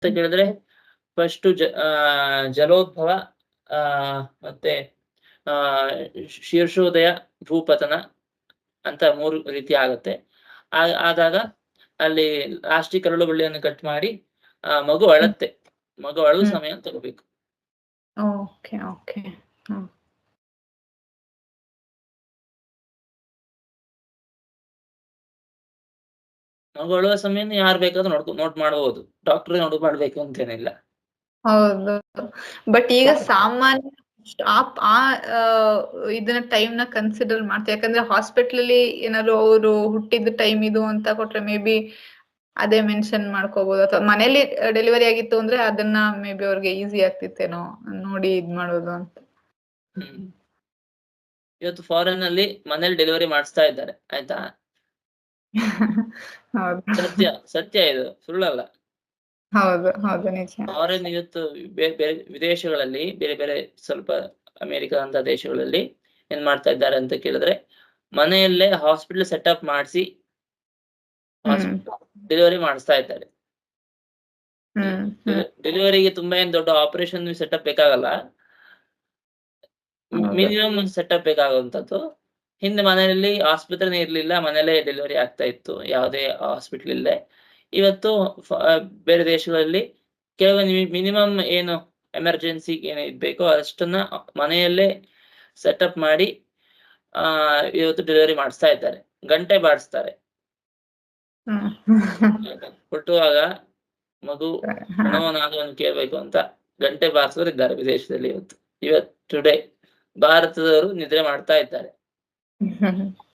ಅಂತ ಕೇಳಿದ್ರೆ ಫಸ್ಟು ಜಲೋದ್ಭವ, ಮತ್ತೆ ಆ ಶೀರ್ಷೋದಯ, ಭೂಪತನ ಅಂತ 3 ರೀತಿ ಆಗತ್ತೆ. ಆದಾಗ ಅಲ್ಲಿ ಲಾಸ್ಟಿಗೆ ಕರಳು ಬಳ್ಳಿಯನ್ನು ಕಟ್ ಮಾಡಿ ಮಗು ಹ್ಮ್. ಅಳತ್ತೆ. ಮಗು ಅಳುವ ಹ್ಮ್. ಸಮಯ ತಗೋಬೇಕು. Okay, okay. ಹ್ಮ್. ಮಗು ಅಳುವ ಸಮಯನ ಯಾರು ಬೇಕಾದ್ರೂ ನೋಟ್ ಮಾಡಬಹುದು. ಡಾಕ್ಟ್ರೇ ಮಾಡ್ಬೇಕು ಅಂತೇನಿಲ್ಲ. ಹೌದು. ಬಟ್ ಈಗ ಸಾಮಾನ್ಯ ಆ ಇದನ್ನ ಟೈಮ್‌ನ ಕನ್ಸಿಡರ್ ಮಾಡ್ತಾರೆ. ಯಾಕಂದ್ರೆ ಹಾಸ್ಪಿಟಲಲ್ಲಿ ಏನಾದ್ರು ಅವ್ರು ಹುಟ್ಟಿದ ಟೈಮ್ ಇದು ಅಂತ ಕೊಟ್ರೆ ಮೇ ಬಿ ಅದೇ ಮೆನ್ಷನ್ ಮಾಡ್ಕೋಬಹುದು. ಅಥವಾ ಮನೇಲಿ ಡೆಲಿವರಿ ಆಗಿತ್ತು ಅಂದ್ರೆ ಅದನ್ನ ಮೇ ಬಿ ಅವ್ರಿಗೆ ಈಸಿ ಆಗ್ತಿತ್ತೇನೋ ನೋಡಿ ಇದ್ ಮಾಡೋದು ಅಂತ. ಹ್ಮ್. ಇವತ್ತು ಫಾರಿನ್ ಅಲ್ಲಿ ಮನೇಲಿ ಡೆಲಿವರಿ ಮಾಡಿಸ್ತಾ ಇದ್ದಾರೆ. ಆಯ್ತಾ? ಹೌದು. ಸತ್ಯ ಇದು, ಸುಳ್ಳಲ್ಲ. ಹೌದು, ಹೌದು, ನಿಜ. ಫಾರಿನ್ ಇವತ್ತು ಬೇರೆ ವಿದೇಶಗಳಲ್ಲಿ ಬೇರೆ ಸ್ವಲ್ಪ ಅಮೆರಿಕ ದೇಶಗಳಲ್ಲಿ ಏನ್ ಮಾಡ್ತಾ ಇದ್ದಾರೆ ಅಂತ ಕೇಳಿದ್ರೆ, ಮನೆಯಲ್ಲೇ ಹಾಸ್ಪಿಟಲ್ ಸೆಟಪ್ ಮಾಡಿಸಿ ಡೆಲಿವರಿ ಮಾಡಿಸ್ತಾ ಇದ್ದಾರೆ. ಡೆಲಿವರಿಗೆ ತುಂಬಾ ಏನ್ ದೊಡ್ಡ ಆಪರೇಷನ್ ಸೆಟಪ್ ಬೇಕಾಗಲ್ಲ. ಮಿನಿಮಮ್ ಒಂದು ಸೆಟಪ್ ಬೇಕಾಗುವಂತದ್ದು. ಹಿಂದೆ ಮನೆಯಲ್ಲಿ ಆಸ್ಪತ್ರೆನೇ ಇರ್ಲಿಲ್ಲ, ಮನೆಯಲ್ಲೇ ಡೆಲಿವರಿ ಆಗ್ತಾ ಇತ್ತು. ಯಾವುದೇ ಹಾಸ್ಪಿಟಲ್ ಇಲ್ಲದೆ. ಇವತ್ತು ಬೇರೆ ದೇಶಗಳಲ್ಲಿ ಕೆಲವೊಂದು ಮಿನಿಮಮ್ ಏನು ಎಮರ್ಜೆನ್ಸಿ ಏನು ಬೇಕೋ ಅಷ್ಟನ್ನ ಮನೆಯಲ್ಲೇ ಸೆಟಪ್ ಮಾಡಿ ಇವತ್ತು ಡೆಲಿವರಿ ಮಾಡಿಸ್ತಾ ಇದ್ದಾರೆ. ಗಂಟೆ ಬಾಡಿಸ್ತಾರೆ. ಹುಟ್ಟುವಾಗ ಮಗು ಗುಣವನಾಗುವನ್ನು ಕೇಳಬೇಕು ಅಂತ ಗಂಟೆ ಬಾರಿಸೋರು ಇದ್ದಾರೆ ವಿದೇಶದಲ್ಲಿ ಇವತ್ತು ಟುಡೇ. ಭಾರತದವರು ನಿದ್ರೆ ಮಾಡ್ತಾ ಇದ್ದಾರೆ.